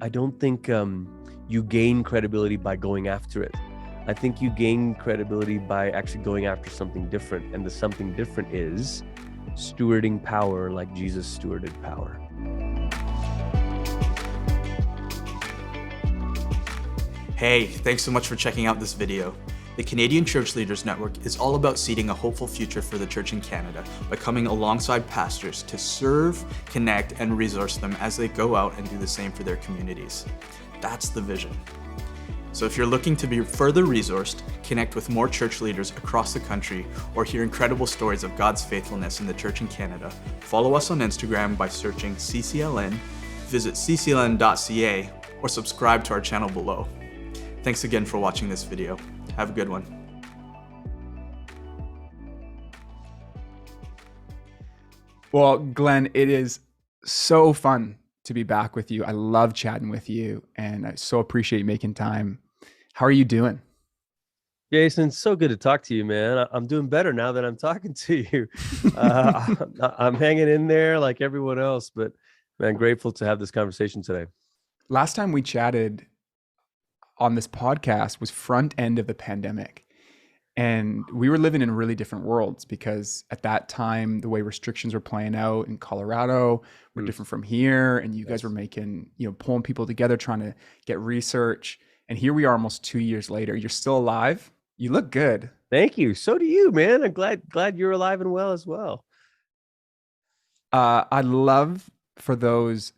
I don't think you gain credibility by going after it. I think you gain credibility by actually going after something different. And the something different is stewarding power like Jesus stewarded power. Hey, thanks so much for checking out this video. The Canadian Church Leaders Network is all about seeding a hopeful future for the church in Canada by coming alongside pastors to serve, connect, and resource them as they go out and do the same for their communities. That's the vision. So if you're looking to be further resourced, connect with more church leaders across the country, or hear incredible stories of God's faithfulness in the church in Canada, follow us on Instagram by searching CCLN, visit ccln.ca, or subscribe to our channel below. Thanks again for watching this video. Have a good one. Well, Glenn, it is so fun to be back with you. I love chatting with you, and I so appreciate you making time. How are you doing? Jason, so good to talk to you, man. I'm doing better now that I'm talking to you. I'm hanging in there like everyone else, but man, grateful to have this conversation today. Last time we chatted on this podcast was front end of the pandemic. And we were living in really different worlds because at that time, the way restrictions were playing out in Colorado were different from here. And you guys were making, pulling people together, trying to get research. And here we are almost 2 years later. You're still alive. You look good. Thank you. So do you, man. I'm glad you're alive and well as well. I'd love for those,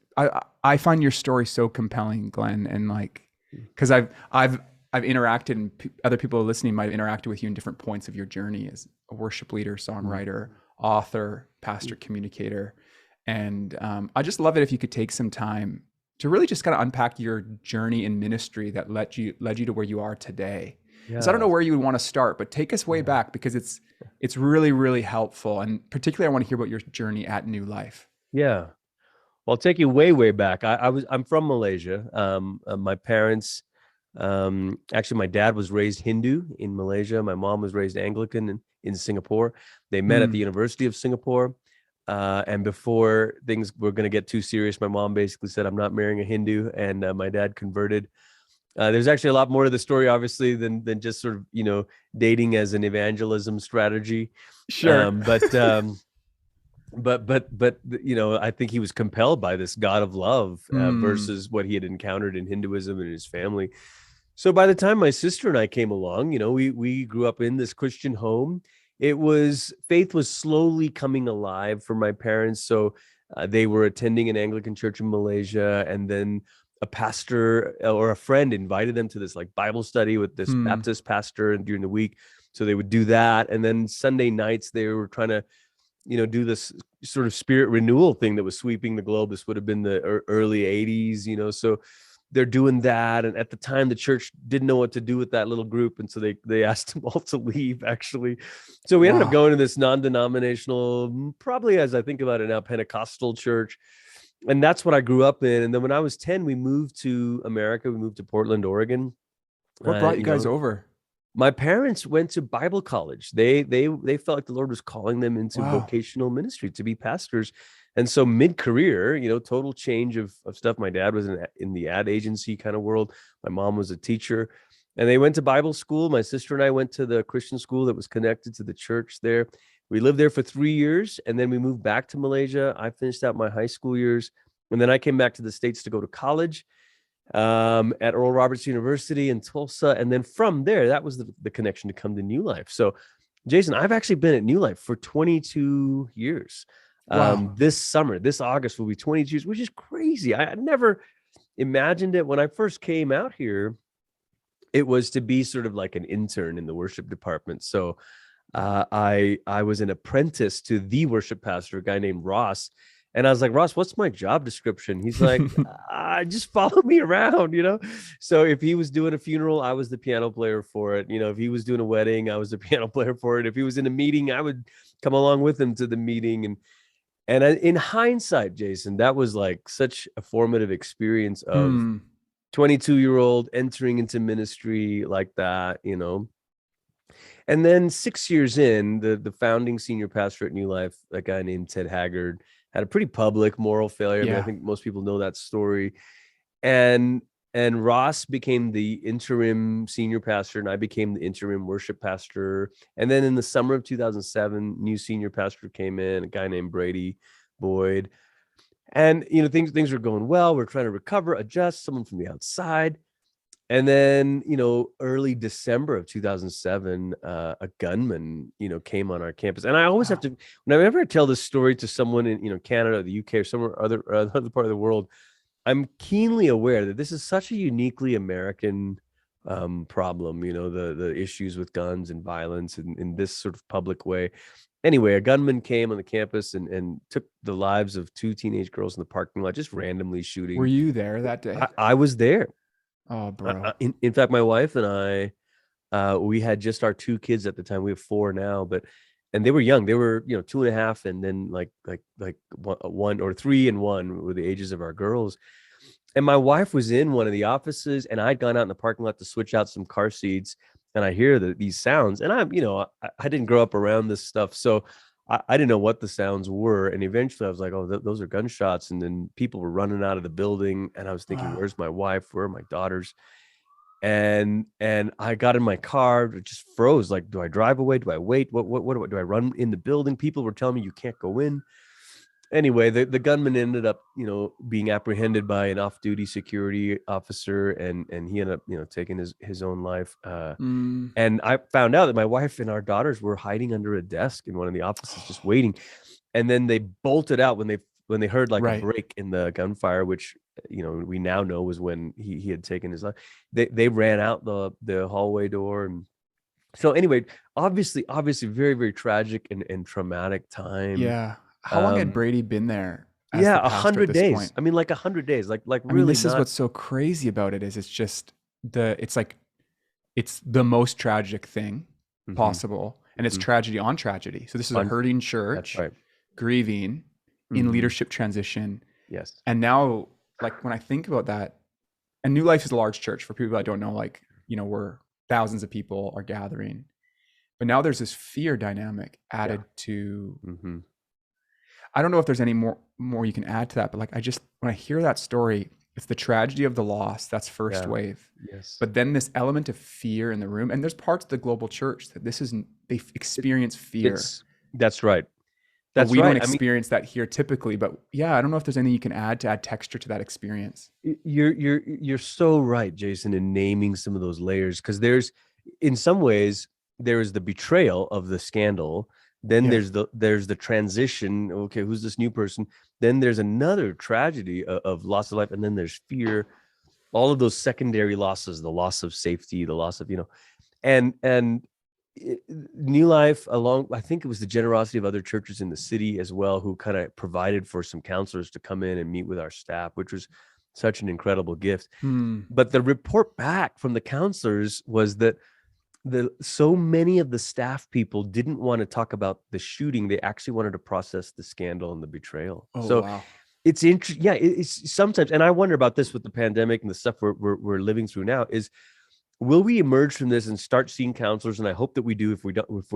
I find your story so compelling, Glenn. And because I've interacted, and other people listening might have interacted with you in different points of your journey as a worship leader, songwriter, author, pastor, communicator. And I just love it if you could take some time to really just kind of unpack your journey in ministry that led you to where you are today. Yeah. So I don't know where you would want to start, but take us way back because it's really, really helpful. And particularly I want to hear about your journey at New Life. Yeah. Well, I'll take you way, way back. I'm from Malaysia. My parents, actually my dad was raised Hindu in Malaysia. My mom was raised Anglican in Singapore. They met at the University of Singapore. And before things were going to get too serious, my mom basically said, I'm not marrying a Hindu. And my dad converted. There's actually a lot more to the story, obviously, than just sort of, dating as an evangelism strategy. Sure. But I think he was compelled by this God of love versus what he had encountered in Hinduism and his family. So by the time my sister and I came along, we grew up in this Christian home. Faith was slowly coming alive for my parents. So they were attending an Anglican church in Malaysia, and then a pastor or a friend invited them to this Bible study with this Baptist pastor and during the week. So they would do that. And then Sunday nights, they were trying to do this sort of spirit renewal thing that was sweeping the globe. This would have been the early 80s, so they're doing that. And at the time, the church didn't know what to do with that little group. And so they asked them all to leave, actually. So we ended up going to this non-denominational, probably as I think about it now, Pentecostal church. And that's what I grew up in. And then when I was 10, we moved to America. We moved to Portland, Oregon. What brought you guys over? My parents went to Bible college. They felt like the Lord was calling them into vocational ministry to be pastors. And so mid-career, total change of stuff. My dad was in the ad agency kind of world. My mom was a teacher. And they went to Bible school. My sister and I went to the Christian school that was connected to the church there. We lived there for 3 years, and then we moved back to Malaysia. I finished out my high school years, and then I came back to the States to go to college at Oral Roberts University in Tulsa. And then from there, that was the connection to come to New Life. So, Jason, I've actually been at New Life for 22 years. Wow. This August will be 22 years, which is crazy. I never imagined it. When I first came out here, it was to be sort of like an intern in the worship department. So I was an apprentice to the worship pastor, a guy named Ross. And I was like, Ross, what's my job description? He's like, just follow me around, So if he was doing a funeral, I was the piano player for it. If he was doing a wedding, I was the piano player for it. If he was in a meeting, I would come along with him to the meeting. And in hindsight, Jason, that was like such a formative experience of 22-year-old entering into ministry like that, And then 6 years in, the founding senior pastor at New Life, a guy named Ted Haggard, had a pretty public moral failure. I mean, I think most people know that story. and Ross became the interim senior pastor, and I became the interim worship pastor. And then in the summer of 2007, new senior pastor came in, a guy named Brady Boyd. And things were going well. We're trying to recover, adjust, someone from the outside. And then, early December of 2007, a gunman, came on our campus. And I always have to, whenever I tell this story to someone in, Canada, the UK, or somewhere other part of the world, I'm keenly aware that this is such a uniquely American problem, the issues with guns and violence in this sort of public way. Anyway, a gunman came on the campus and took the lives of 2 teenage girls in the parking lot, just randomly shooting. Were you there that day? I was there. Oh, bro. In fact, my wife and I, we had just our 2 kids at the time. We have 4 now, and they were young. They were, 2.5, and then like 1 or 3 and 1 were the ages of our girls. And my wife was in one of the offices, and I'd gone out in the parking lot to switch out some car seats, and I hear these sounds, and I'm, I didn't grow up around this stuff, so I didn't know what the sounds were. And eventually I was like, oh, those are gunshots. And then people were running out of the building, and I was thinking, where's my wife? Where are my daughters? And I got in my car, it just froze. Like, do I drive away? Do I wait? What do I run in the building? People were telling me you can't go in. Anyway, the gunman ended up, being apprehended by an off-duty security officer, and he ended up, taking his own life. And I found out that my wife and our daughters were hiding under a desk in one of the offices, just waiting. And then they bolted out when they heard like a break in the gunfire, which we now know was when he had taken his life. They ran out the hallway door. And so anyway, obviously very, very tragic and traumatic time. Yeah. How long had Brady been there? 100 days. Point? I mean, like 100 days. Like really. This is what's so crazy about it is it's just it's the most tragic thing possible, and it's tragedy on tragedy. So this is a hurting church, grieving, in leadership transition. Yes. And now, like when I think about that, and New Life is a large church. For people that don't know, like where thousands of people are gathering, but now there's this fear dynamic added to. I don't know if there's any more you can add to that, but like when I hear that story, it's the tragedy of the loss. That's first wave. Yes. But then this element of fear in the room, and there's parts of the global church that they experience fear. That's right. We don't experience that here typically, but I don't know if there's anything you can add to add texture to that experience. You're so right, Jason, in naming some of those layers, because in some ways there is the betrayal of the scandal. Then there's the transition. Okay, who's this new person? Then there's another tragedy of loss of life, and then there's fear. All of those secondary losses, the loss of safety, the loss of and New Life, I think it was the generosity of other churches in the city as well, who kind of provided for some counselors to come in and meet with our staff, which was such an incredible gift. But the report back from the counselors was that so many of the staff people didn't want to talk about the shooting. They actually wanted to process the scandal and the betrayal. Wow. It's interesting. Yeah, it's sometimes, and I wonder about this with the pandemic and the stuff we're living through now, is will we emerge from this and start seeing counselors? And I hope that we do.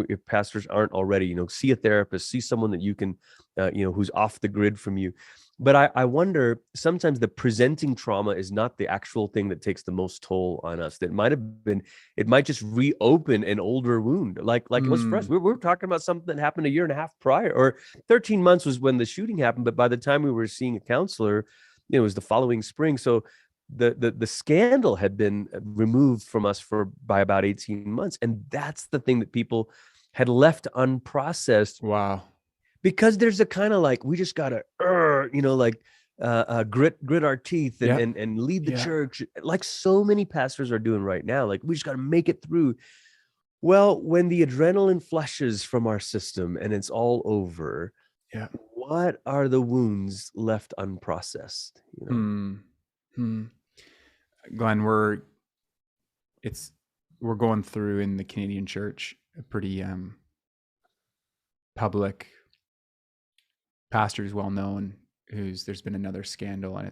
If pastors aren't already, see a therapist, see someone that you can, who's off the grid from you. But I wonder, sometimes the presenting trauma is not the actual thing that takes the most toll on us. That it might just reopen an older wound. Like it was for us. We're talking about something that happened a year and a half prior, or 13 months was when the shooting happened. But by the time we were seeing a counselor, it was the following spring. So the scandal had been removed from us by about 18 months. And that's the thing that people had left unprocessed. Wow. Because there's a kind of like, we just gotta, grit our teeth and lead the church, like so many pastors are doing right now. Like, we just gotta make it through. Well, when the adrenaline flushes from our system and it's all over, what are the wounds left unprocessed? Glenn, we're going through in the Canadian church a pretty public pastor who's well known, there's been another scandal, and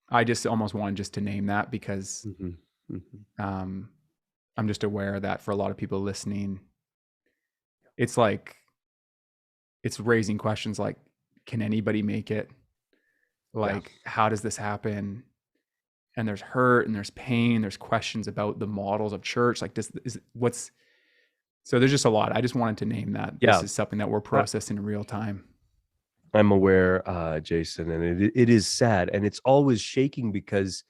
I just almost wanted just to name that because I'm just aware that for a lot of people listening, it's raising questions like, can anybody make it Yeah. Like, how does this happen? And there's hurt and there's pain. There's questions about the models of church. Like, so there's just a lot. I just wanted to name that. This Yeah. is something that we're processing in real time. I'm aware, Jason, and it is sad, and it's always shaking because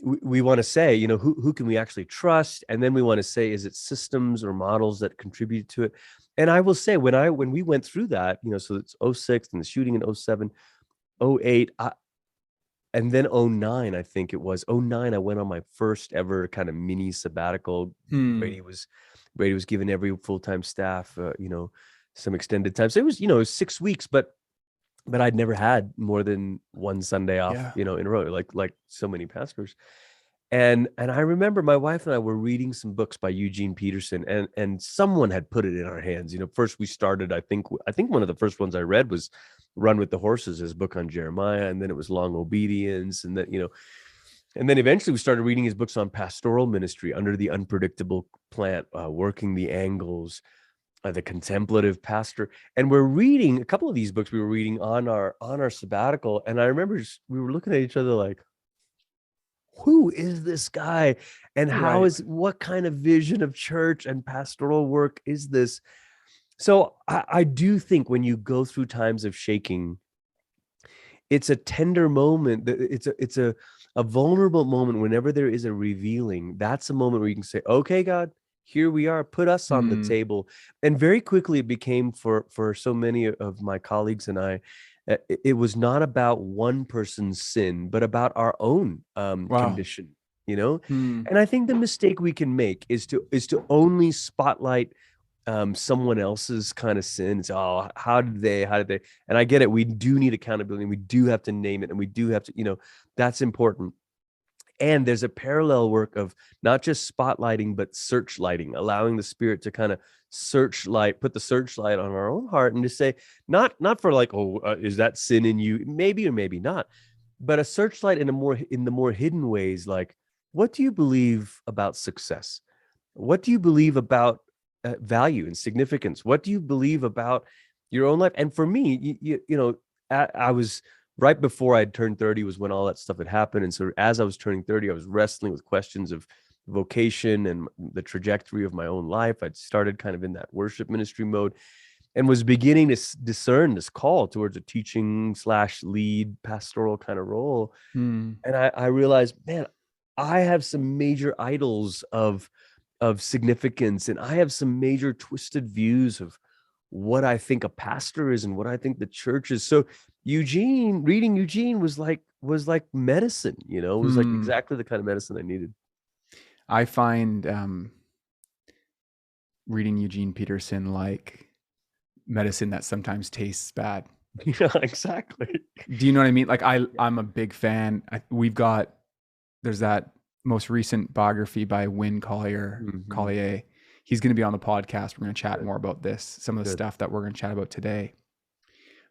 we want to say, you know, who can we actually trust, and then we want to say, is it systems or models that contribute to it? And I will say, when we went through that, you know, so it's 06 and the shooting in 07, 08, and then 09, I think it was 09, I went on my first ever kind of mini sabbatical. Brady was giving every full-time staff, you know, some extended time. So it was, you know, it was 6 weeks, but I'd never had more than one Sunday off, Yeah. you know, in a row, like so many pastors. And I remember my wife and I were reading some books by Eugene Peterson, and someone had put it in our hands. You know, first we started, I think one of the first ones I read was Run with the Horses, his book on Jeremiah, and then it was Long Obedience, and then, you know, and then eventually we started reading his books on pastoral ministry, Under the Unpredictable Plant, Working the Angles, The Contemplative Pastor. And we're reading a couple of these books we were reading on our sabbatical, and I remember we were looking at each other like, who is this guy, and what kind of vision of church and pastoral work is this? So I do think when you go through times of shaking, it's a tender moment. It's a vulnerable moment. Whenever there is a revealing, that's a moment where you can say, okay, God, here we are, put us on the table. And very quickly it became, for so many of my colleagues and I, it was not about one person's sin, but about our own condition, you know? And I think the mistake we can make is to only spotlight someone else's kind of sin. It's, oh, how did they? And I get it. We do need accountability. We do have to name it, and we do have to, you know, that's important. And there's a parallel work of not just spotlighting, but searchlighting, allowing the Spirit to kind of put the searchlight on our own heart, and to say, not for like, oh, is that sin in you? Maybe or maybe not, but a searchlight in the more hidden ways. Like, what do you believe about success? What do you believe about value and significance? What do you believe about your own life? And for me, you know, I was right before I'd turned 30 was when all that stuff had happened. And so as I was turning 30, I was wrestling with questions of vocation and the trajectory of my own life. I'd started kind of in that worship ministry mode and was beginning to discern this call towards a teaching / lead pastoral kind of role. And I realized, man, I have some major idols of significance, and I have some major twisted views of what I think a pastor is and what I think the church is. So reading Eugene was like medicine, you know. It was like exactly the kind of medicine I needed. I find reading Eugene Peterson like medicine that sometimes tastes bad. Yeah, exactly. Do you know what I mean? Like, I'm a big fan. There's that most recent biography by Win Collier. He's going to be on the podcast. We're going to chat more about this, some of the stuff that we're going to chat about today.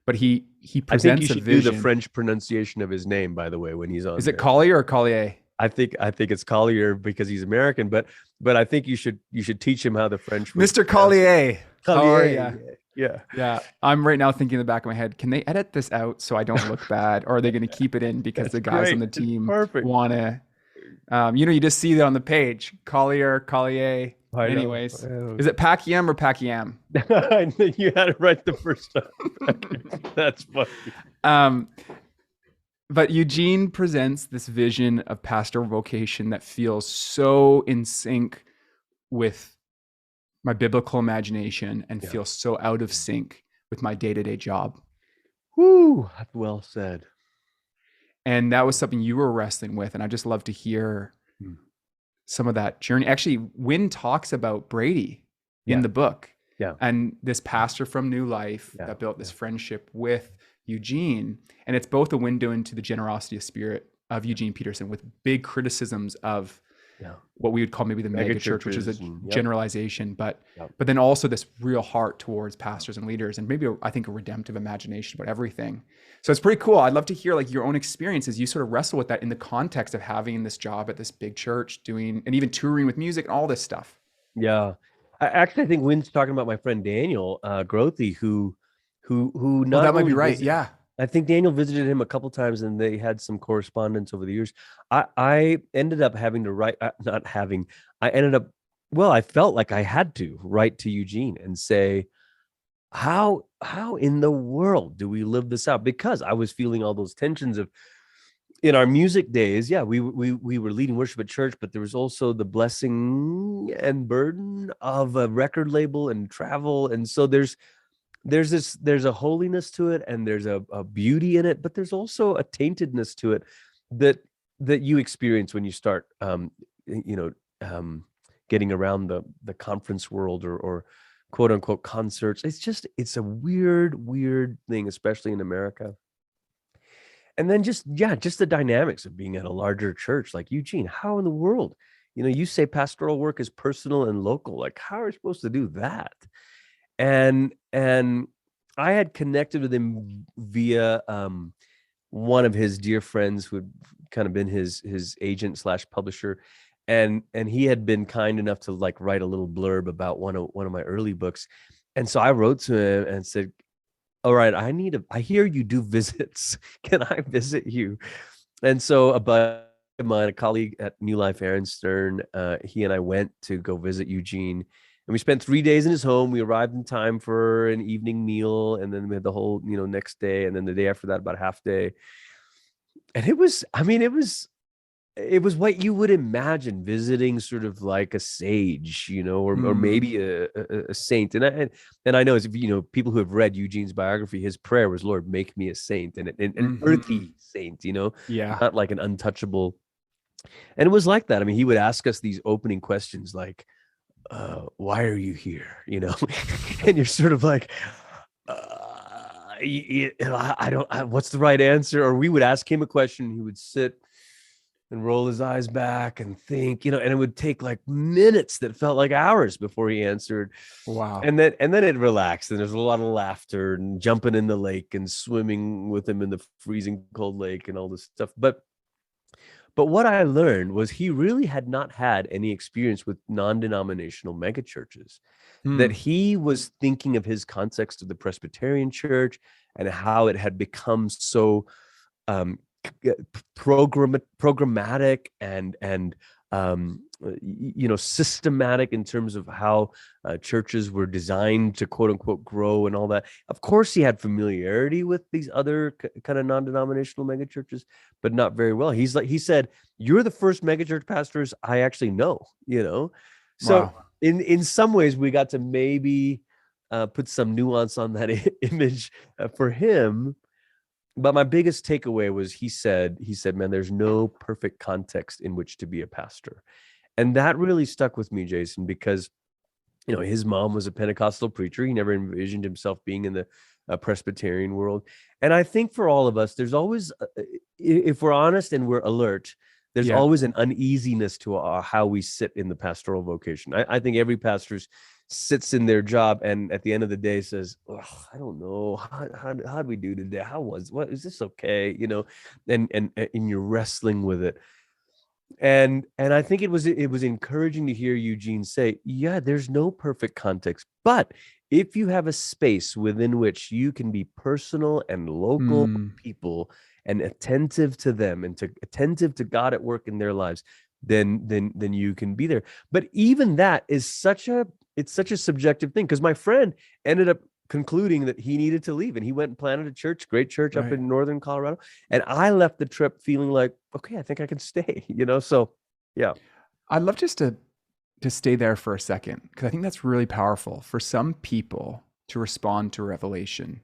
But he presents I think you should a vision. do the French pronunciation of his name, by the way, when he's on. Is it Collier or Collier? I think it's Collier because he's American, but I think you should teach him how the French. Mr. Collier. Collier. Yeah. I'm right now thinking in the back of my head, can they edit this out so I don't look bad, or are they going to keep it in because the guys on the team want to? You know, you just see that on the page, Collier. Anyways, is it Packiam or Packiam? I think you had it right the first time. That's funny. But Eugene presents this vision of pastoral vocation that feels so in sync with my biblical imagination and feels so out of sync with my day-to-day job. Woo, well said. And that was something you were wrestling with, and I just love to hear some of that journey. Actually, Wynn talks about Brady in the book, and this pastor from New Life that built this friendship with Eugene, and it's both a window into the generosity of spirit of Eugene Peterson, with big criticisms of what we would call maybe the mega church, which is a generalization, but then also this real heart towards pastors and leaders, and maybe I think a redemptive imagination about everything. So it's pretty cool. I'd love to hear like your own experiences. You sort of wrestle with that in the context of having this job at this big church, doing and even touring with music and all this stuff. Yeah, I think Wynn's talking about my friend Daniel Grothy, who not that might be only right. visited, Yeah, I think Daniel visited him a couple times, and they had some correspondence over the years. I ended up having to write, not having, I ended up, well, I felt like I had to write to Eugene and say, how in the world do we live this out? Because I was feeling all those tensions of, in our music days, yeah, we were leading worship at church, but there was also the blessing and burden of a record label and travel. And so there's a holiness to it, and there's a beauty in it, but there's also a taintedness to it that you experience when you start getting around the conference world, or quote unquote concerts. It's a weird thing, especially in America. And then just the dynamics of being at a larger church. Like, Eugene, how in the world, you say pastoral work is personal and local, like how are you supposed to do that? And I had connected with him via one of his dear friends who had kind of been his agent / publisher, and he had been kind enough to like write a little blurb about one of my early books. And so I wrote to him and said, all right, I hear you do visits. Can I visit you? And so a buddy of mine, a colleague at New Life, Aaron Stern, he and I went to go visit Eugene. And we spent 3 days in his home. We arrived in time for an evening meal, and then we had the whole, next day, and then the day after that, about a half day. And it was what you would imagine visiting sort of like a sage, or maybe a saint. And I know, as people who have read Eugene's biography, his prayer was, Lord, make me a saint, and an earthy saint, Yeah. not like an untouchable. And it was like that. I mean, he would ask us these opening questions like, why are you here? And you're sort of like, I don't, what's the right answer? Or we would ask him a question, he would sit and roll his eyes back and think, and it would take like minutes that felt like hours before he answered. Wow. And then it relaxed, and there's a lot of laughter and jumping in the lake and swimming with him in the freezing cold lake and all this stuff. But what I learned was he really had not had any experience with non-denominational megachurches, that he was thinking of his context of the Presbyterian Church and how it had become so programmatic and systematic in terms of how churches were designed to quote unquote grow and all that. Of course, he had familiarity with these other kind of non-denominational megachurches, but not very well. He said, "You're the first megachurch pastors I actually know." So Wow. in some ways, we got to maybe put some nuance on that image for him. But my biggest takeaway was he said, man, there's no perfect context in which to be a pastor. And that really stuck with me, Jason, because, his mom was a Pentecostal preacher. He never envisioned himself being in the Presbyterian world. And I think for all of us, there's always, if we're honest and we're alert, there's always an uneasiness to how we sit in the pastoral vocation. I think every pastor sits in their job and at the end of the day says, I don't know, how'd we do today? What is this okay? And you're wrestling with it. And I think it was encouraging to hear Eugene say, yeah, there's no perfect context, but if you have a space within which you can be personal and local people and attentive to them and attentive to God at work in their lives, then you can be there. But even that is such a subjective thing, because my friend ended up concluding that he needed to leave, and he went and planted a great church up in northern Colorado. And I left the trip feeling like, okay, I think I can stay, So yeah. I'd love just to stay there for a second, because I think that's really powerful for some people to respond to revelation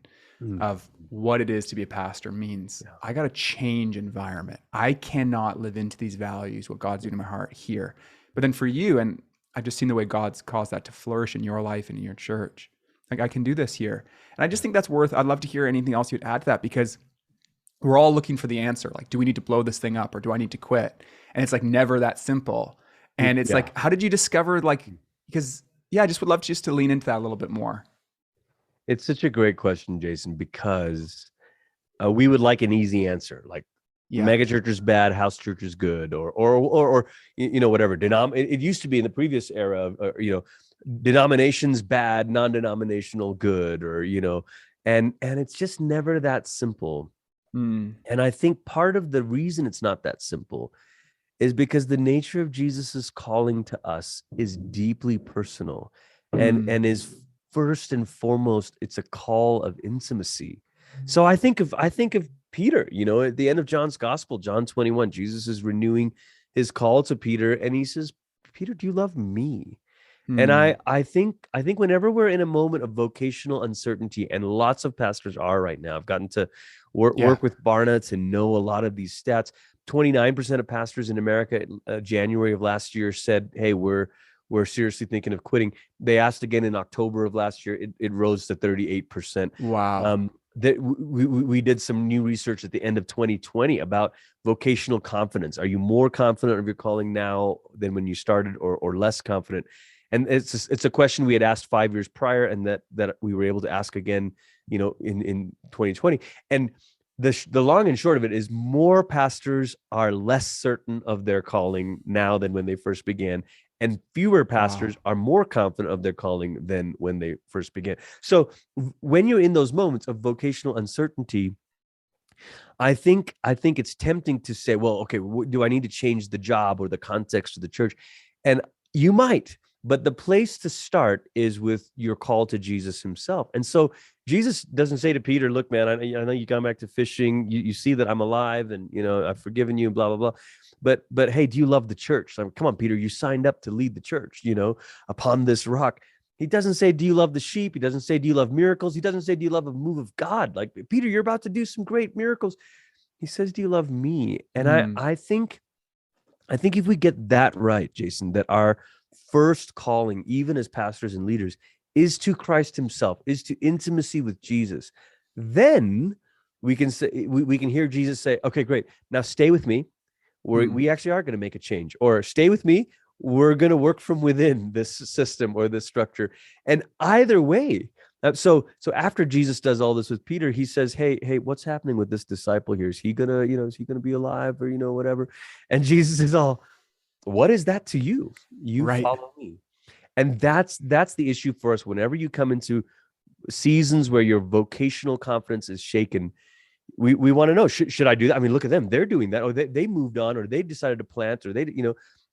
of what it is to be a pastor means. I got to change environment. I cannot live into these values, what God's doing in my heart here. But then for you, and I've just seen the way God's caused that to flourish in your life and in your church. Like, I can do this here. And I just think that's I'd love to hear anything else you'd add to that, because we're all looking for the answer. Like, do we need to blow this thing up, or do I need to quit? And it's like never that simple. And it's like, how did you discover, because I just would love just to lean into that a little bit more. It's such a great question, Jason, because we would like an easy answer, like mega church is bad, house church is good, or whatever. It used to be in the previous era of, denominations bad, non-denominational good, or And it's just never that simple. Mm. And I think part of the reason it's not that simple is because the nature of Jesus's calling to us is deeply personal, Mm. and is first and foremost, it's a call of intimacy. So I think of Peter, at the end of John's gospel, John 21, Jesus is renewing his call to Peter, and he says, Peter, do you love me? And Mm. I think whenever we're in a moment of vocational uncertainty, and lots of pastors are right now, I've gotten to Yeah. work with Barna to know a lot of these stats. 29% of pastors in America, January of last year, said, "Hey, we're seriously thinking of quitting." They asked again in October of last year. It rose to 38%. Wow. That we did some new research at the end of 2020 about vocational confidence. Are you more confident of your calling now than when you started, or less confident? And it's a question we had asked 5 years prior, and that we were able to ask again, in 2020. And the long and short of it is, more pastors are less certain of their calling now than when they first began, and fewer pastors Wow. are more confident of their calling than when they first began. So when you're in those moments of vocational uncertainty, I think it's tempting to say, well, okay, do I need to change the job or the context of the church? And you might, but the place to start is with your call to Jesus himself. And so Jesus doesn't say to Peter, look, man, I know you got back to fishing. You see that I'm alive, and I've forgiven you, blah, blah, blah. But hey, do you love the church? Come on, Peter, you signed up to lead the church, upon this rock. He doesn't say, do you love the sheep? He doesn't say, do you love miracles? He doesn't say, do you love a move of God? Like, Peter, you're about to do some great miracles. He says, do you love me? And Mm. I think if we get that right, Jason, that our first calling, even as pastors and leaders, is to Christ himself, is to intimacy with Jesus, then we can say, we can hear Jesus say, okay, great. Now stay with me. We actually are going to make a change, or stay with me. We're going to work from within this system or this structure. And either way, so after Jesus does all this with Peter, he says, hey, what's happening with this disciple here? Is he gonna be alive, or whatever? And Jesus is all, what is that to you? You Right. follow me. And that's the issue for us. Whenever you come into seasons where your vocational confidence is shaken, we want to know, should I do that? I mean, look at them, they're doing that, or they moved on, or they decided to plant, or they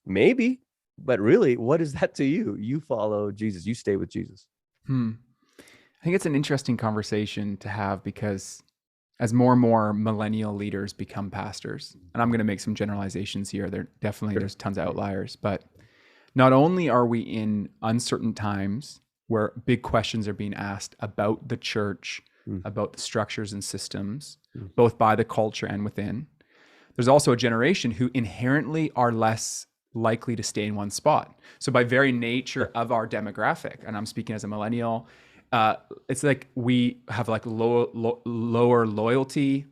maybe, but really, what is that to you? You follow Jesus, you stay with Jesus. I think it's an interesting conversation to have, because as more and more millennial leaders become pastors, and I'm going to make some generalizations here, there's tons of outliers, but not only are we in uncertain times where big questions are being asked about the church, about the structures and systems, both by the culture and within, there's also a generation who inherently are less likely to stay in one spot. So by very nature of our demographic, and I'm speaking as a millennial, it's like we have like lower loyalty,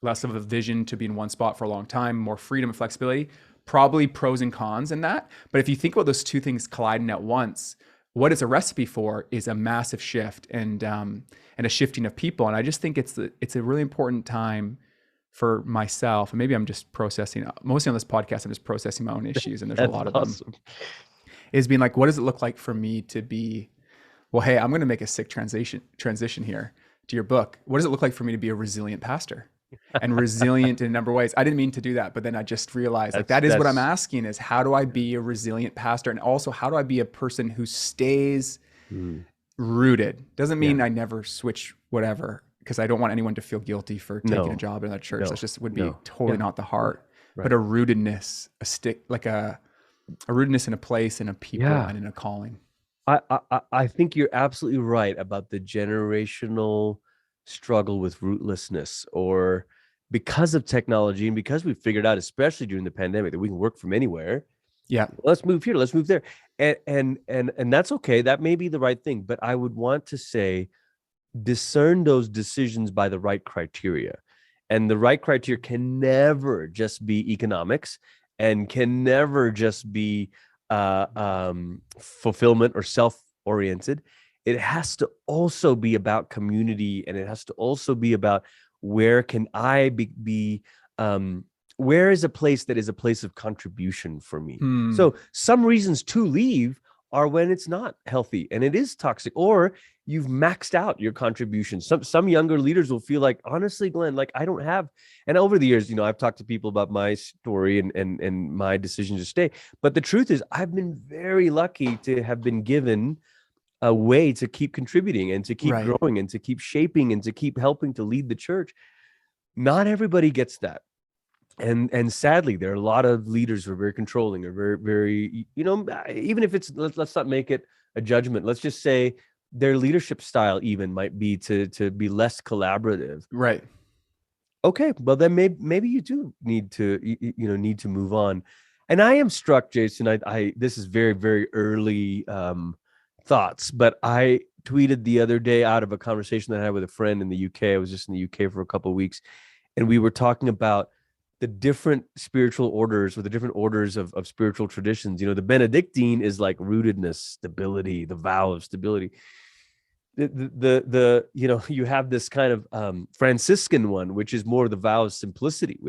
less of a vision to be in one spot for a long time, more freedom and flexibility, probably pros and cons in that. But if you think about those two things colliding at once, what it's a recipe for is a massive shift and a shifting of people. And I just think it's a really important time for myself. And maybe I'm just processing, mostly on this podcast, I'm just processing my own issues, and there's a lot of them. Is being like, what does it look like for me to be, well, hey, I'm going to make a sick transition here to your book. What does it look like for me to be a resilient pastor? And resilient in a number of ways. I didn't mean to do that, but then I just realized that is what I'm asking, is how do I be a resilient pastor? And also, how do I be a person who stays rooted? Doesn't mean I never switch whatever, because I don't want anyone to feel guilty for taking a job in that church. That just would be totally not the heart, but a rootedness, a rootedness in a place, in a people, and in a calling. I think you're absolutely right about the generational struggle with rootlessness, or because of technology and because we figured out, especially during the pandemic, that we can work from anywhere. Yeah. Let's move here. Let's move there. And that's okay. That may be the right thing, but I would want to say, discern those decisions by the right criteria. And the right criteria can never just be economics, and can never just be fulfillment or self-oriented. It has to also be about community, and it has to also be about, where can I be where is a place that is a place of contribution for me? So some reasons to leave are when it's not healthy and it is toxic, or you've maxed out your contribution. Some younger leaders will feel like, honestly, Glenn, like I don't have. And over the years, I've talked to people about my story and my decision to stay. But the truth is, I've been very lucky to have been given a way to keep contributing and to keep growing and to keep shaping and to keep helping to lead the church. Not everybody gets that. And sadly, there are a lot of leaders who are very controlling or very, very, even if it's, let's not make it a judgment. Let's just say their leadership style even might be to be less collaborative. Right. Okay. Well, then maybe you do need to move on. And I am struck, Jason, I this is very, very early thoughts, but I tweeted the other day out of a conversation that I had with a friend in the UK. I was just in the UK for a couple of weeks, and we were talking about the different spiritual orders, or the different orders of spiritual traditions. The Benedictine is like rootedness, stability, the vow of stability. You have this kind of Franciscan one, which is more the vow of simplicity,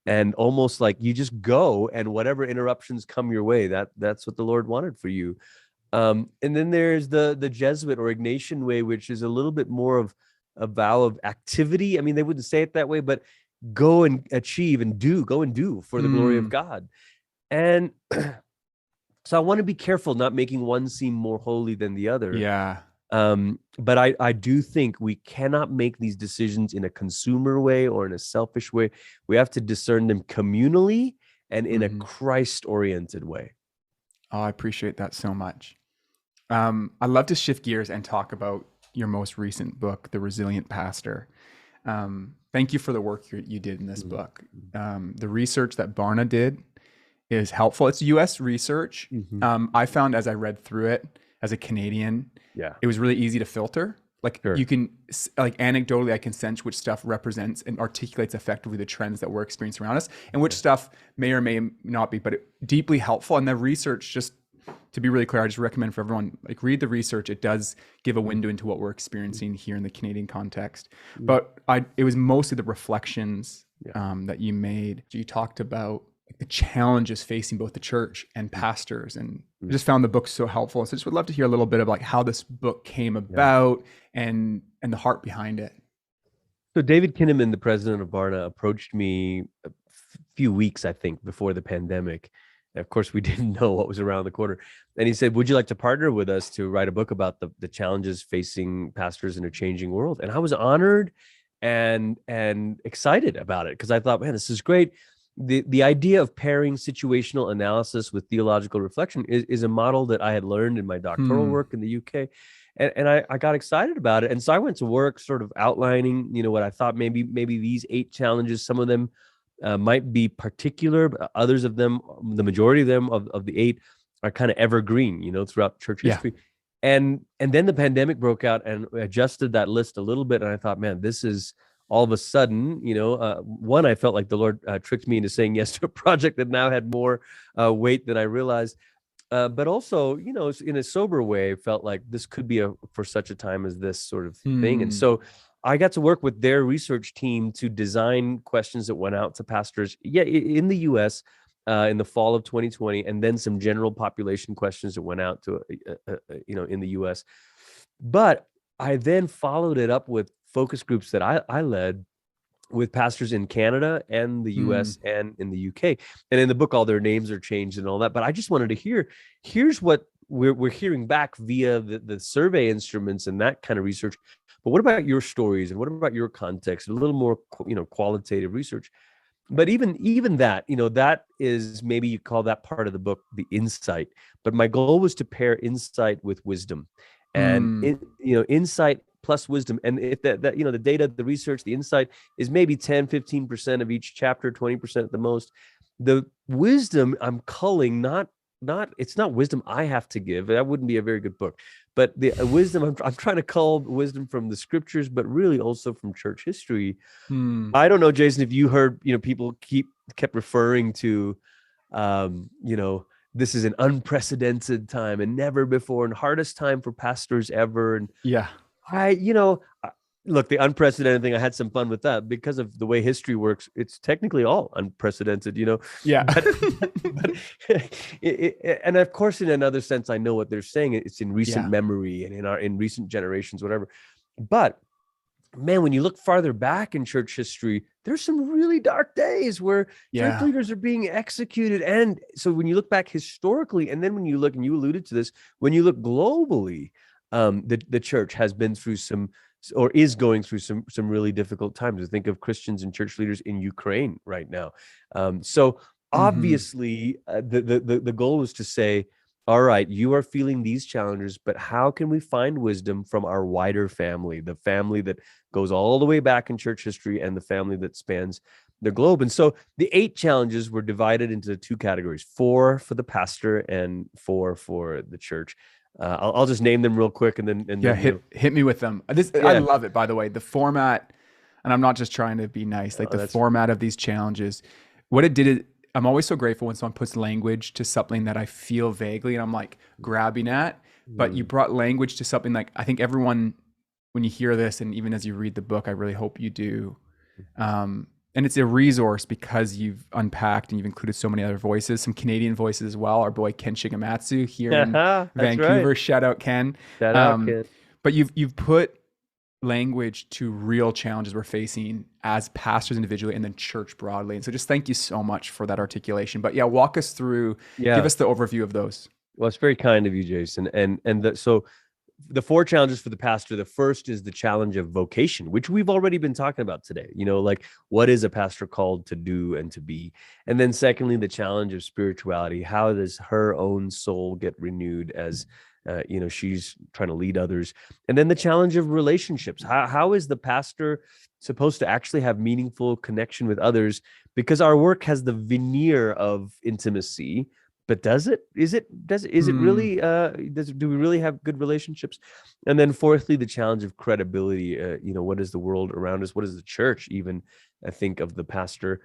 and almost like you just go, and whatever interruptions come your way, that's what the Lord wanted for you. And then there's the Jesuit or Ignatian way, which is a little bit more of a vow of activity. I mean, they wouldn't say it that way, but go and achieve and go and do for the glory of God. And so I want to be careful not making one seem more holy than the other. Yeah. But I do think we cannot make these decisions in a consumer way or in a selfish way. We have to discern them communally and in a Christ-oriented way. Oh, I appreciate that so much. I'd love to shift gears and talk about your most recent book, The Resilient Pastor. Thank you for the work you did in this book. The research that Barna did is helpful. It's U.S. research. I found as I read through it as a Canadian, it was really easy to filter. Like you can, like anecdotally, I can sense which stuff represents and articulates effectively the trends that we're experiencing around us, and which stuff may or may not be, but deeply helpful. And the research, just to be really clear, I just recommend for everyone, like read the research. It does give a window into what we're experiencing here in the Canadian context. But it was mostly the reflections that you made. You talked about the challenges facing both the church and pastors, and I just found the book so helpful. So I just would love to hear a little bit of like how this book came about and the heart behind it. So David Kinnaman, the president of Barna, approached me a few weeks, I think, before the pandemic. And of course, we didn't know what was around the corner. And he said, would you like to partner with us to write a book about the challenges facing pastors in a changing world? And I was honored and excited about it, because I thought, man, this is great. The idea of pairing situational analysis with theological reflection is a model that I had learned in my doctoral work in the UK. And I got excited about it. And so I went to work sort of outlining, what I thought maybe these 8 challenges, some of them might be particular, but others of them, the majority of them of the 8 are kind of evergreen, throughout church history. And then the pandemic broke out and adjusted that list a little bit. And I thought, man, this is all of a sudden, one, I felt like the Lord tricked me into saying yes to a project that now had more weight than I realized. But also, in a sober way, felt like this could be for such a time as this sort of thing. And so I got to work with their research team to design questions that went out to pastors in the US in the fall of 2020, and then some general population questions that went out to, in the US. But I then followed it up with focus groups that I led with pastors in Canada and the US and in the UK. And in the book, all their names are changed and all that. But I just wanted to here's what we're hearing back via the survey instruments and that kind of research. But what about your stories, and what about your context? A little more, qualitative research. But even that, that is, maybe you call that part of the book the insight. But my goal was to pair insight with wisdom, and insight plus wisdom. And if that the data, the research, the insight is maybe 10-15% of each chapter, 20% at the most. The wisdom I'm culling, it's not wisdom I have to give. That wouldn't be a very good book. But the wisdom I'm trying to cull wisdom from the scriptures, but really also from church history. I don't know, Jason, if you heard, people kept referring to, this is an unprecedented time and never before, and hardest time for pastors ever. And look, the unprecedented thing, I had some fun with that because of the way history works. It's technically all unprecedented, Yeah. but and of course, in another sense, I know what they're saying. It's in recent memory and in recent generations, whatever. But man, when you look farther back in church history, there's some really dark days where church leaders are being executed. And so when you look back historically, and then when you look, and you alluded to this, when you look globally, the church has been through some, or is going through some really difficult times. I think of Christians and church leaders in Ukraine right now. So obviously, the goal was to say, all right, you are feeling these challenges, but how can we find wisdom from our wider family, the family that goes all the way back in church history and the family that spans the globe? And so the 8 challenges were divided into 2 categories, 4 for the pastor and 4 for the church. I'll just name them real quick, and then hit me with them. I love it, by the way, the format, and I'm not just trying to be nice, like the format of these challenges, what it did. I'm always so grateful when someone puts language to something that I feel vaguely and I'm like grabbing at, but you brought language to something like, I think everyone, when you hear this, and even as you read the book, I really hope you do. And it's a resource because you've unpacked and you've included so many other voices, some Canadian voices as well. Our boy Ken Shigematsu here in Vancouver. Right. Shout out Ken. Shout out Ken. But you've put language to real challenges we're facing as pastors individually and then church broadly. And so just thank you so much for that articulation. But walk us through, give us the overview of those. Well, it's very kind of you, Jason. So the 4 challenges for the pastor, the first is the challenge of vocation, which we've already been talking about today. Like what is a pastor called to do and to be? And then secondly, the challenge of spirituality. How does her own soul get renewed as she's trying to lead others? And then the challenge of relationships. How is the pastor supposed to actually have meaningful connection with others? Because our work has the veneer of intimacy, but do we really have good relationships? And then fourthly, the challenge of credibility. What is the world around us? What is the church even think of the pastor?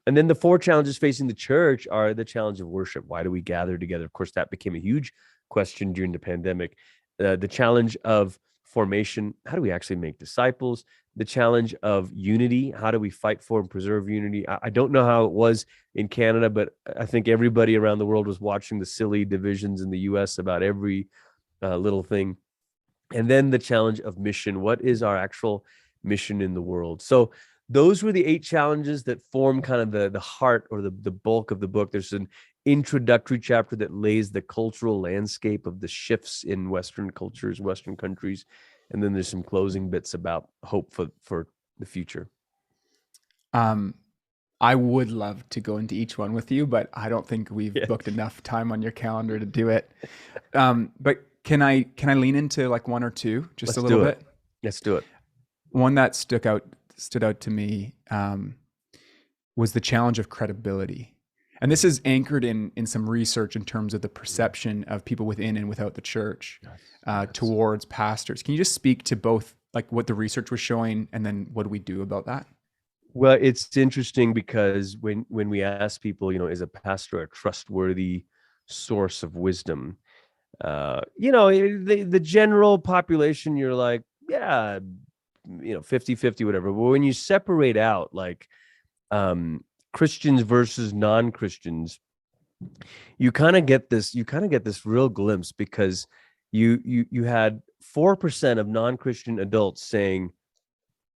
And then the 4 challenges facing the church are the challenge of worship. Why do we gather together? Of course, that became a huge question during the pandemic. The challenge of formation. How do we actually make disciples? The challenge of unity. How do we fight for and preserve unity? I don't know how it was in Canada, but I think everybody around the world was watching the silly divisions in the US about every little thing. And then the challenge of mission. What is our actual mission in the world? So those were the 8 challenges that form kind of the heart or the bulk of the book. There's an introductory chapter that lays the cultural landscape of the shifts in Western cultures, Western countries. And then there's some closing bits about hope for the future. I would love to go into each one with you, but I don't think we've booked enough time on your calendar to do it. But can I lean into like 1 or 2, just a little bit? Let's do it. One that stood out to me was the challenge of credibility. And this is anchored in some research in terms of the perception of people within and without the church towards pastors. Can you just speak to both, like what the research was showing and then what do we do about that? Well, it's interesting because when we ask people, is a pastor a trustworthy source of wisdom? The general population, you're like, 50-50, whatever. But when you separate out like Christians versus non-Christians, you kind of get this real glimpse, because you had 4% of non-Christian adults saying,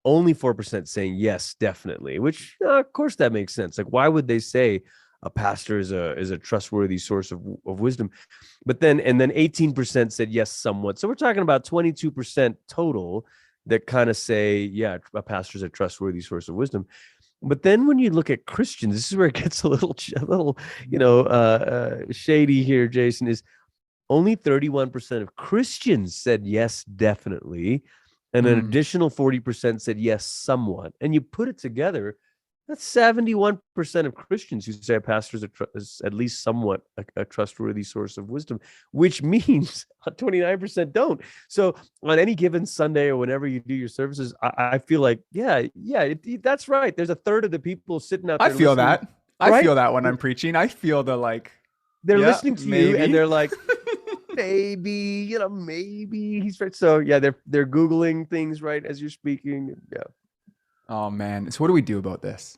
only 4% saying yes, definitely, which of course that makes sense. Like, why would they say a pastor is a trustworthy source of wisdom? But then 18% said yes, somewhat. So we're talking about 22% total that kind of say, yeah, a pastor is a trustworthy source of wisdom. But then when you look at Christians, this is where it gets a little shady here, Jason, is only 31% of Christians said yes, definitely. And an additional 40% said yes, somewhat. And you put it together, that's 71% of Christians who say a pastor is at least somewhat a trustworthy source of wisdom, which means 29% don't. So on any given Sunday or whenever you do your services, I feel like, that's right. There's a third of the people sitting out there. I feel that. Right? I feel that when I'm preaching. I feel they're listening to you and they're like, maybe, maybe he's right. So yeah, they're Googling things right as you're speaking. Yeah. Oh man. So what do we do about this?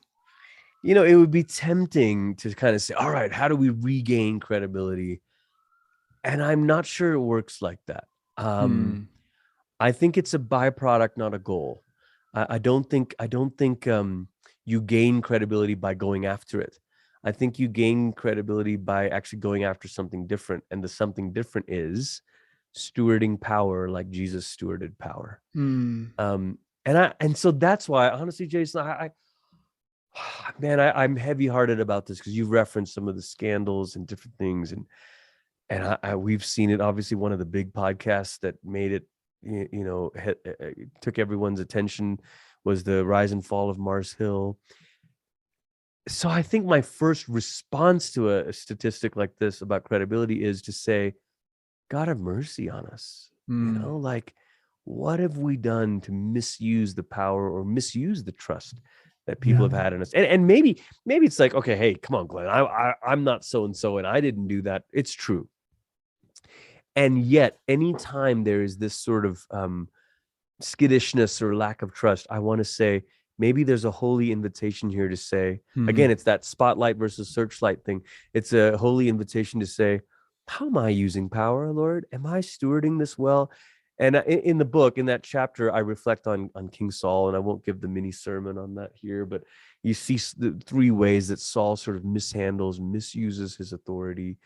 It would be tempting to kind of say, all right, how do we regain credibility? And I'm not sure it works like that. I think it's a byproduct, not a goal. I don't think you gain credibility by going after it. I think you gain credibility by actually going after something different. And the something different is stewarding power like Jesus stewarded power. And so that's why, honestly, Jason, I'm heavy-hearted about this because you've referenced some of the scandals and different things, and we've seen it. Obviously, one of the big podcasts that made it, took everyone's attention was the rise and fall of Mars Hill. So I think my first response to a statistic like this about credibility is to say, God have mercy on us. Like, what have we done to misuse the power or misuse the trust that people have had in us? And maybe it's like, okay, hey, come on, Glenn, I'm not so-and-so and I didn't do that. It's true. And yet, anytime there is this sort of skittishness or lack of trust, I want to say maybe there's a holy invitation here to say, again, it's that spotlight versus searchlight thing. It's a holy invitation to say, how am I using power, Lord? Am I stewarding this well? And in the book, in that chapter, I reflect on King Saul, and I won't give the mini sermon on that here, but you see the three ways that Saul sort of misuses his authority.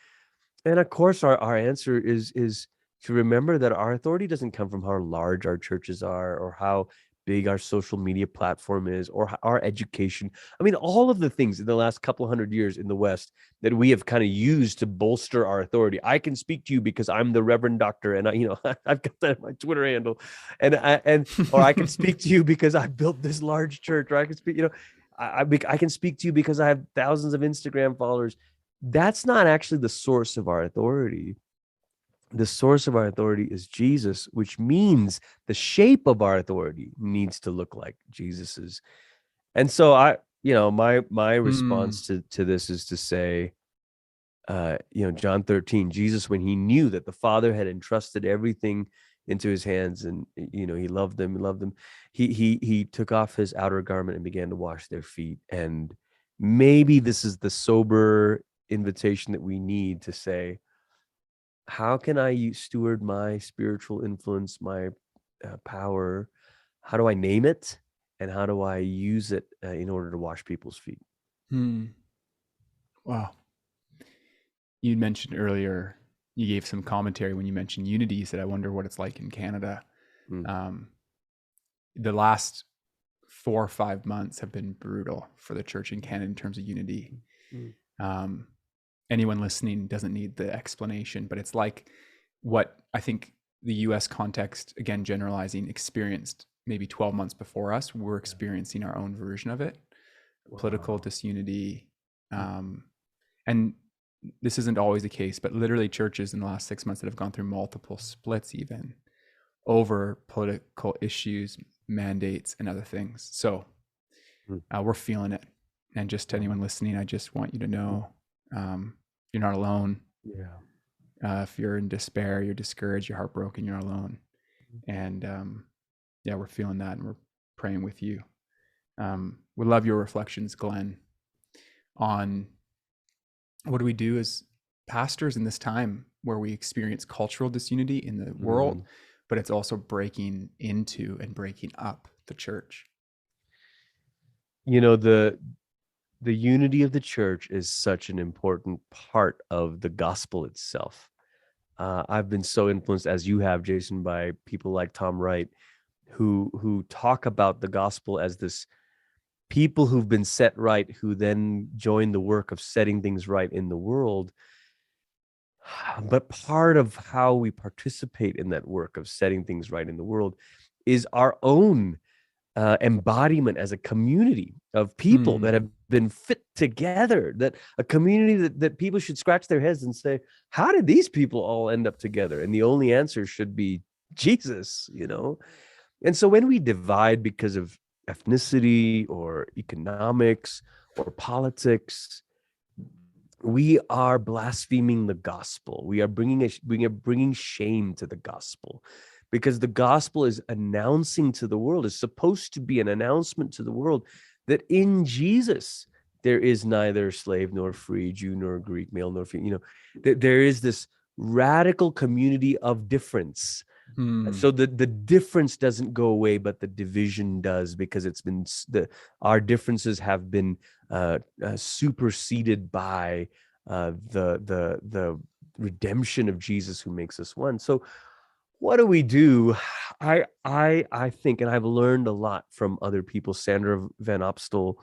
And of course, our answer is to remember that our authority doesn't come from how large our churches are or how big our social media platform is or our education. I mean, all of the things in the last couple of 100 years in the West that we have kind of used to bolster our authority. I can speak to you because I'm the Reverend Doctor, and I've got that on my Twitter handle, or I can speak to you because I built this large church, or I can speak, I can speak to you because I have thousands of Instagram followers. That's not actually the source of our authority. The source of our authority is Jesus, which means the shape of our authority needs to look like Jesus's. And so my response to this is to say, John 13, Jesus, when he knew that the Father had entrusted everything into his hands and, he loved them, he took off his outer garment and began to wash their feet. And maybe this is the sober invitation that we need to say, how can I steward my spiritual influence, my power? How do I name it? And how do I use it in order to wash people's feet? Wow. You mentioned earlier, you gave some commentary when you mentioned unity. You said, I wonder what it's like in Canada. The last 4 or 5 months have been brutal for the church in Canada in terms of unity. Anyone listening doesn't need the explanation, but it's like what I think the US context, again, generalizing, experienced maybe 12 months before us. We're experiencing our own version of it. Political disunity. And this isn't always the case, but literally churches in the last 6 months that have gone through multiple splits even over political issues, mandates, and other things. So we're feeling it. And just to anyone listening, I just want you to know, you're not alone. If you're in despair, you're discouraged, you're heartbroken, you're not alone. And we're feeling that, and we're praying with you. We love your reflections, Glenn, on what do we do as pastors in this time where we experience cultural disunity in the world, but it's also breaking into and breaking up the church. The unity of the church is such an important part of the gospel itself. I've been so influenced, as you have, Jason, by people like Tom Wright, who talk about the gospel as this people who've been set right, who then join the work of setting things right in the world. But part of how we participate in that work of setting things right in the world is our own embodiment as a community of people that have been fit together, that a community that people should scratch their heads and say, how did these people all end up together? And the only answer should be Jesus, And so when we divide because of ethnicity or economics or politics, we are blaspheming the gospel. We are bringing shame to the gospel, because the gospel is announcing to the world, is supposed to be an announcement to the world, that in Jesus there is neither slave nor free, Jew nor Greek, male nor female. There is this radical community of difference. So the difference doesn't go away, but the division does, because our differences have been superseded by the redemption of Jesus, who makes us one. So what do we do? I think, and I've learned a lot from other people. Sandra Van Opstal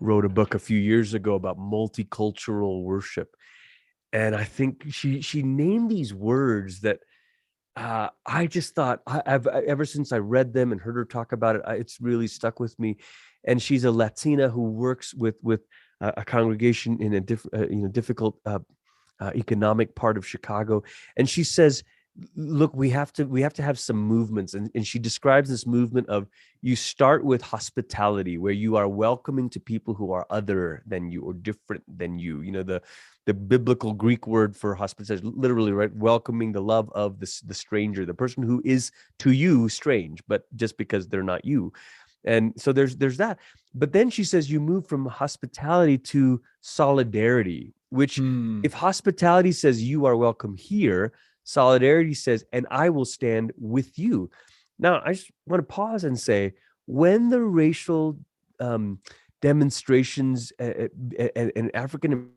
wrote a book a few years ago about multicultural worship, and I think she named these words that I just thought, I've ever since I read them and heard her talk about it, it's really stuck with me. And she's a Latina who works with a congregation in a difficult economic part of Chicago, and she says, look, we have to have some movements, and she describes this movement of, you start with hospitality, where you are welcoming to people who are other than you or different than you. The biblical Greek word for hospitality is literally, right, welcoming the love of the stranger, the person who is to you strange, but just because they're not you. And so there's that. But then she says you move from hospitality to solidarity, which, if hospitality says you are welcome here, solidarity says, and I will stand with you. Now, I just want to pause and say, when the racial demonstrations and African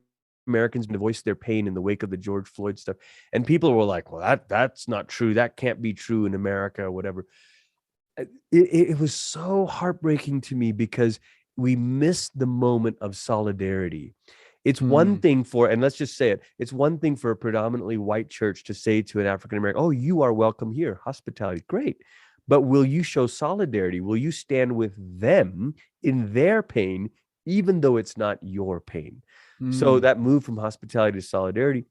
Americans to voice their pain in the wake of the George Floyd stuff, and people were like, well, that's not true, that can't be true in America, or whatever. It was so heartbreaking to me, because we missed the moment of solidarity. It's one thing for, and let's just say it, it's one thing for a predominantly white church to say to an African American, oh, you are welcome here, hospitality, great. But will you show solidarity? Will you stand with them in their pain, even though it's not your pain? So that move from hospitality to solidarity.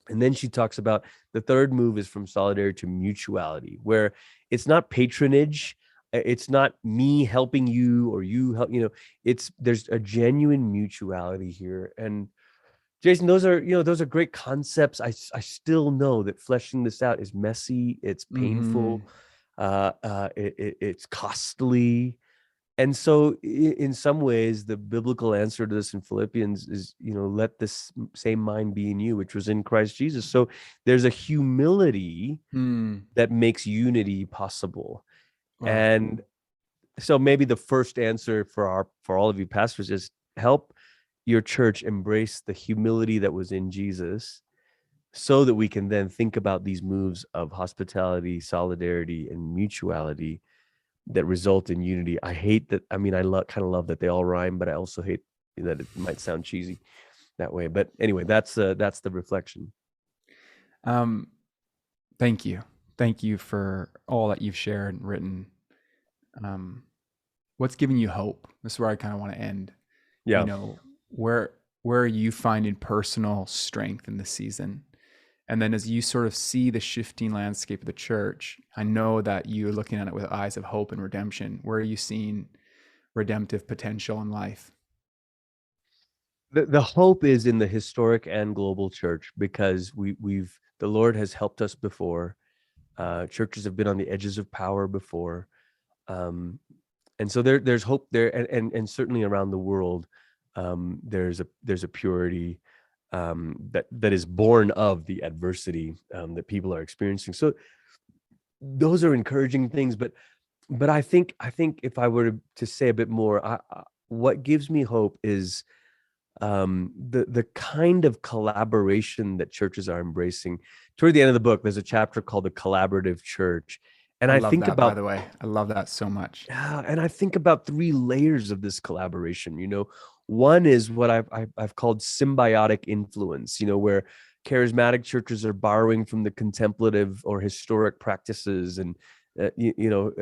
And then she talks about the third move is from solidarity to mutuality, where it's not patronage. It's not me helping you or you help, there's a genuine mutuality here. And Jason, those are great concepts. I still know that fleshing this out is messy. It's painful. It's costly. And so in some ways, the biblical answer to this in Philippians is, let this same mind be in you, which was in Christ Jesus. So there's a humility that makes unity possible. Wow. And so maybe the first answer for all of you pastors is, help your church embrace the humility that was in Jesus, so that we can then think about these moves of hospitality, solidarity, and mutuality that result in unity. I hate that. I mean, kind of love that they all rhyme, but I also hate that it might sound cheesy that way. But anyway, that's the reflection. Thank you for all that you've shared and written. What's giving you hope? This is where I kind of want to end. Yeah. Where are you finding personal strength in this season? And then as you sort of see the shifting landscape of the church, I know that you're looking at it with eyes of hope and redemption. Where are you seeing redemptive potential in life? The hope is in the historic and global church, because the Lord has helped us before. Churches have been on the edges of power before. And so there's hope there, and certainly around the world, there's a purity that is born of the adversity that people are experiencing. So those are encouraging things, but I think if I were to say a bit more, what gives me hope is the kind of collaboration that churches are embracing. Toward the end of the book, there's a chapter called the Collaborative Church. And I think that, about, by the way, I love that so much. Yeah, and I think about 3 layers of this collaboration. One is what I've called symbiotic influence, where charismatic churches are borrowing from the contemplative or historic practices, and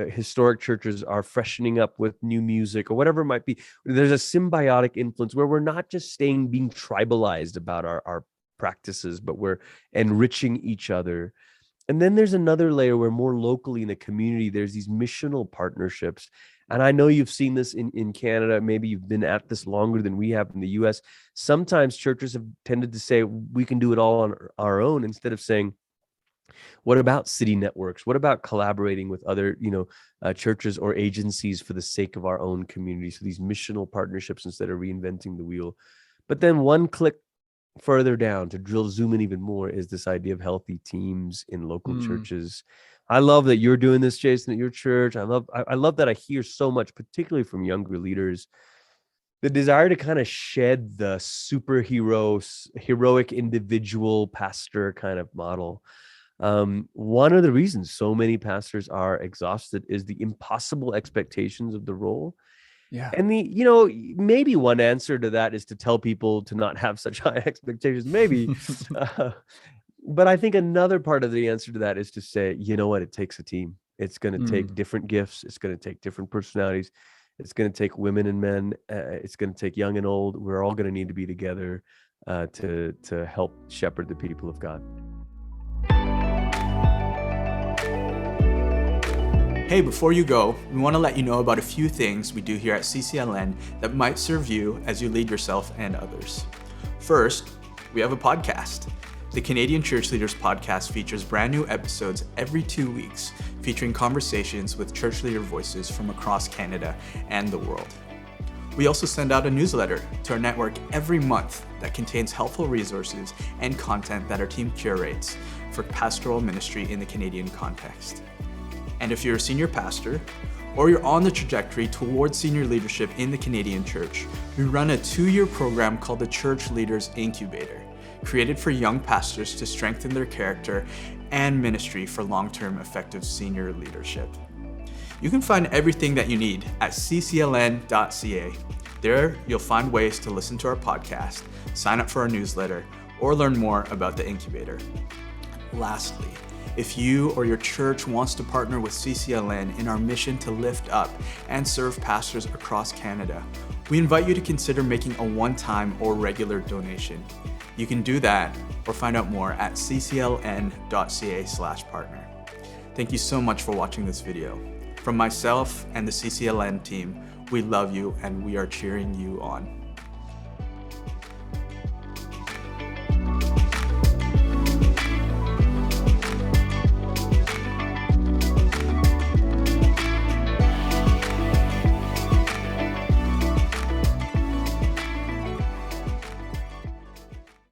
historic churches are freshening up with new music or whatever it might be. There's a symbiotic influence where we're not just being tribalized about our practices, but we're enriching each other. And then there's another layer where more locally in the community, there's these missional partnerships. And I know you've seen this in Canada. Maybe you've been at this longer than we have in the US. Sometimes churches have tended to say we can do it all on our own, instead of saying, what about city networks? What about collaborating with other, churches or agencies for the sake of our own community? So these missional partnerships instead of reinventing the wheel. But then one click further down to zoom in even more is this idea of healthy teams in local churches. I love that you're doing this, Jason, at your church. I love that I hear so much, particularly from younger leaders, the desire to kind of shed the heroic individual pastor kind of model. One of the reasons so many pastors are exhausted is the impossible expectations of the role. Yeah. And maybe one answer to that is to tell people to not have such high expectations, maybe. But I think another part of the answer to that is to say, you know what, it takes a team. It's going to take different gifts. It's going to take different personalities. It's going to take women and men. It's going to take young and old. We're all going to need to be together to help shepherd the people of God. Hey, before you go, we want to let you know about a few things we do here at CCLN that might serve you as you lead yourself and others. First, we have a podcast. The Canadian Church Leaders Podcast features brand new episodes every 2 weeks, featuring conversations with church leader voices from across Canada and the world. We also send out a newsletter to our network every month that contains helpful resources and content that our team curates for pastoral ministry in the Canadian context. And if you're a senior pastor, or you're on the trajectory towards senior leadership in the Canadian church, we run a 2-year program called the Church Leaders Incubator, created for young pastors to strengthen their character and ministry for long-term effective senior leadership. You can find everything that you need at ccln.ca. There, you'll find ways to listen to our podcast, sign up for our newsletter, or learn more about the incubator. Lastly, if you or your church wants to partner with CCLN in our mission to lift up and serve pastors across Canada, we invite you to consider making a one-time or regular donation. You can do that or find out more at ccln.ca/partner. Thank you so much for watching this video. From myself and the CCLN team, we love you and we are cheering you on.